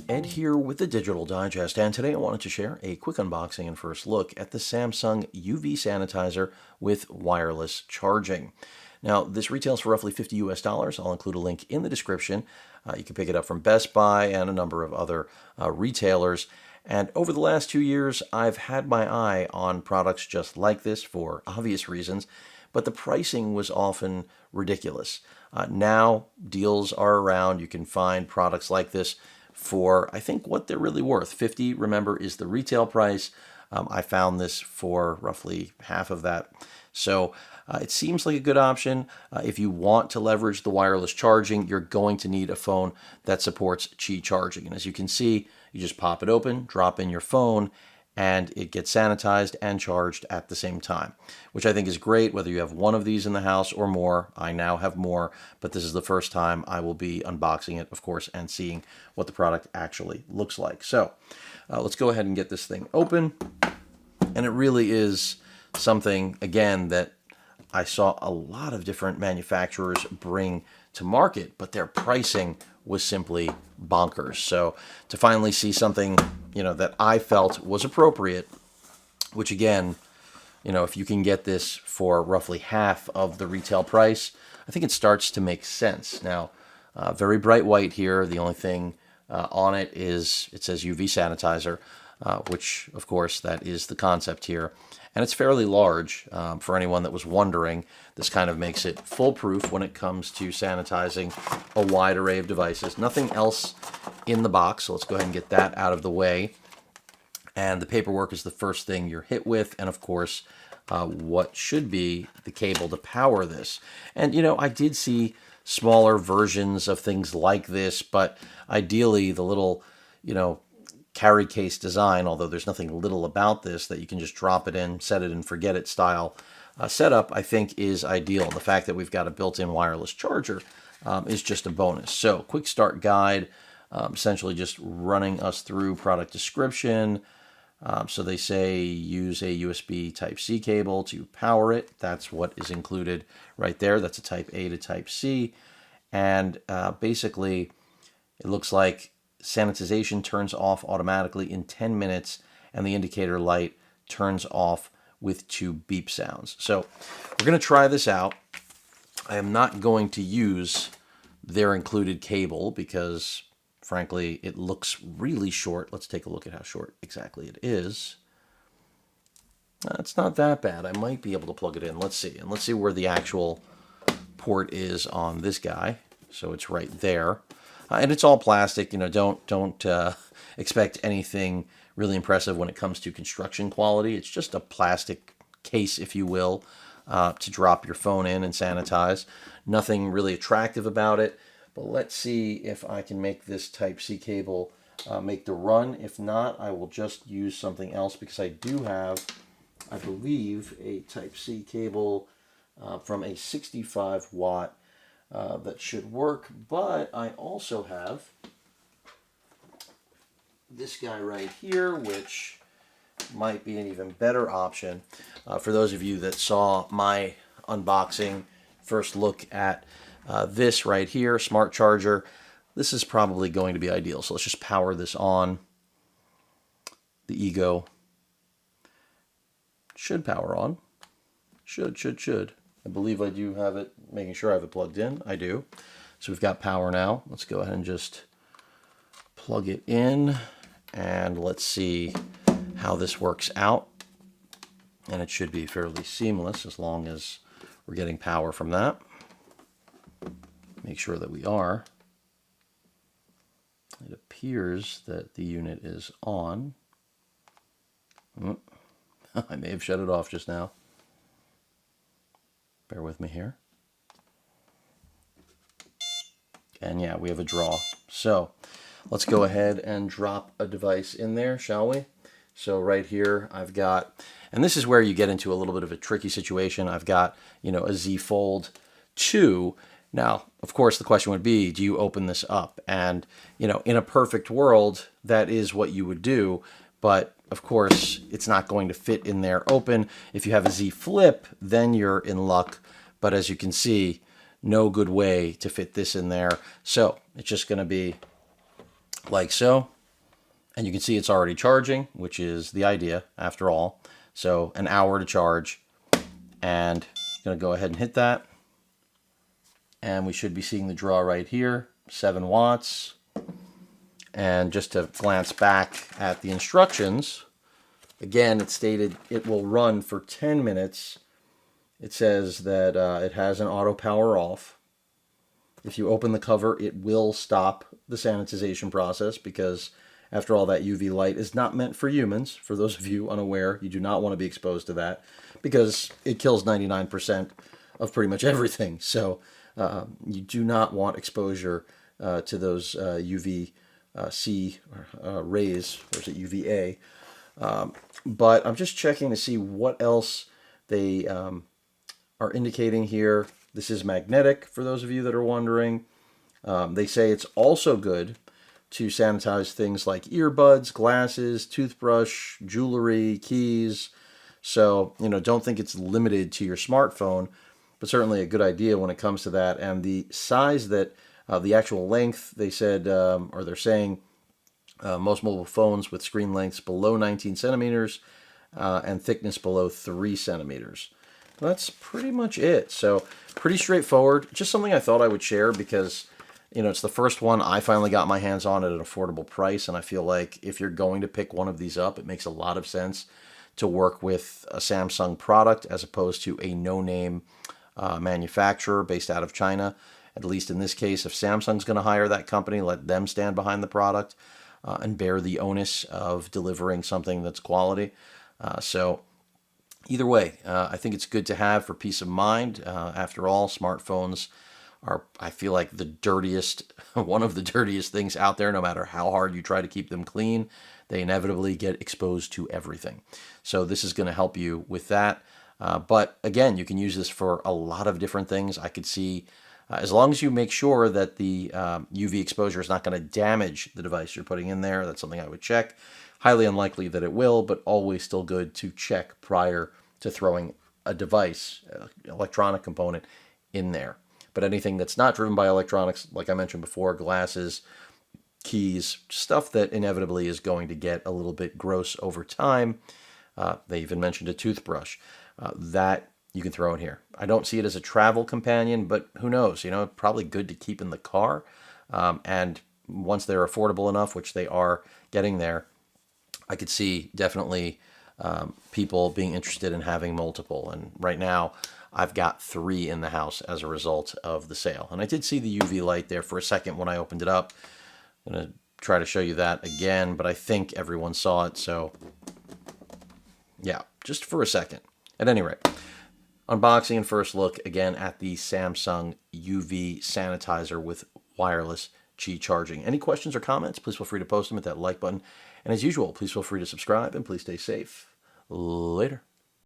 Ed here with the Digital Digest, and today I wanted to share a quick unboxing and first look at the Samsung UV Sanitizer with wireless charging. Now, this retails for roughly $50 US. I'll include a link in the description. You can pick it up from Best Buy and a number of other retailers. And over the last 2 years, I've had my eye on products just like this for obvious reasons, but the pricing was often ridiculous. Now, deals are around. You can find products like this for, I think, what they're really worth. 50, remember, is the retail price. I found this for roughly half of that. So it seems like a good option. If you want to leverage the wireless charging, you're going to need a phone that supports Qi charging. And as you can see, you just pop it open, drop in your phone, and it gets sanitized and charged at the same time, which I think is great, whether you have one of these in the house or more. I now have more, but this is the first time I will be unboxing it, of course, and seeing what the product actually looks like. So let's go ahead and get this thing open. And it really is something, again, that I saw a lot of different manufacturers bring to market, but their pricing was simply bonkers. So to finally see something, that I felt was appropriate, which again, if you can get this for roughly half of the retail price, I think it starts to make sense. Now, very bright white here. The only thing on it is it says UV sanitizer, which of course that is the concept here. And it's fairly large. For anyone that was wondering, this kind of makes it foolproof when it comes to sanitizing a wide array of devices. Nothing else in the box, so let's go ahead and get that out of the way. And the paperwork is the first thing you're hit with, and of course, what should be the cable to power this. And, I did see smaller versions of things like this, but ideally the little, carry case design, although there's nothing little about this, that you can just drop it in, set it and forget it style setup, I think is ideal. The fact that we've got a built-in wireless charger is just a bonus. So quick start guide, essentially just running us through product description. So they say use a USB Type-C cable to power it. That's what is included right there. That's a Type A to Type C. And basically, it looks like sanitization turns off automatically in 10 minutes, and the indicator light turns off with 2 beep sounds. So we're going to try this out. I am not going to use their included cable because, frankly, it looks really short. Let's take a look at how short exactly it is. It's not that bad. I might be able to plug it in. Let's see. And let's see where the actual port is on this guy. So it's right there. And it's all plastic. Don't expect anything really impressive when it comes to construction quality. It's just a plastic case, if you will, to drop your phone in and sanitize. Nothing really attractive about it. But let's see if I can make this Type-C cable make the run. If not, I will just use something else because I do have, I believe, a Type-C cable from a 65 watt that should work. But I also have this guy right here, which might be an even better option. For those of you that saw my unboxing, first look at this right here, smart charger, this is probably going to be ideal. So let's just power this on. The Ego should power on. Should. I believe I do have it, making sure I have it plugged in. I do. So we've got power now. Let's go ahead and just plug it in, and let's see how this works out. And it should be fairly seamless as long as we're getting power from that. Make sure that we are. It appears that the unit is on. I may have shut it off just now. Bear with me here. And yeah, we have a draw. So let's go ahead and drop a device in there, shall we? So right here, I've got, and this is where you get into a little bit of a tricky situation. I've got, a Z Fold 2. Now, of course, the question would be, do you open this up? And, in a perfect world, that is what you would do. But of course, it's not going to fit in there open. If you have a Z Flip, then you're in luck. But as you can see, no good way to fit this in there. So it's just going to be like so. And you can see it's already charging, which is the idea after all. So an hour to charge, and I'm going to go ahead and hit that. And we should be seeing the draw right here, 7 watts. And just to glance back at the instructions, again, it stated it will run for 10 minutes. It says that it has an auto power off. If you open the cover, it will stop the sanitization process because, after all, that UV light is not meant for humans. For those of you unaware, you do not want to be exposed to that because it kills 99% of pretty much everything. So you do not want exposure to those UV C rays, or is it UVA? But I'm just checking to see what else they are indicating here. This is magnetic, for those of you that are wondering. They say it's also good to sanitize things like earbuds, glasses, toothbrush, jewelry, keys. So, don't think it's limited to your smartphone, but certainly a good idea when it comes to that. And the size that, the actual length, they said, or they're saying, most mobile phones with screen lengths below 19 centimeters and thickness below 3 centimeters. That's pretty much it. So pretty straightforward. Just something I thought I would share because, it's the first one I finally got my hands on at an affordable price. And I feel like if you're going to pick one of these up, it makes a lot of sense to work with a Samsung product as opposed to a no-name manufacturer based out of China. At least in this case, if Samsung's going to hire that company, let them stand behind the product and bear the onus of delivering something that's quality. So either way, I think it's good to have for peace of mind. After all, smartphones are, I feel like, the dirtiest, one of the dirtiest things out there. No matter how hard you try to keep them clean, they inevitably get exposed to everything. So this is going to help you with that. But again, you can use this for a lot of different things. I could see, as long as you make sure that the UV exposure is not going to damage the device you're putting in there, that's something I would check. Highly unlikely that it will, but always still good to check prior to throwing a device, electronic component, in there. But anything that's not driven by electronics, like I mentioned before, glasses, keys, stuff that inevitably is going to get a little bit gross over time. They even mentioned a toothbrush. That you can throw in here. I don't see it as a travel companion, but who knows? Probably good to keep in the car. And once they're affordable enough, which they are getting there, I could see definitely people being interested in having multiple. And right now, I've got 3 in the house as a result of the sale. And I did see the UV light there for a second when I opened it up. I'm going to try to show you that again, but I think everyone saw it. So yeah, just for a second. At any rate, unboxing and first look again at the Samsung UV Sanitizer with wireless Qi charging. Any questions or comments, please feel free to post them at that like button. And as usual, please feel free to subscribe and please stay safe. Later.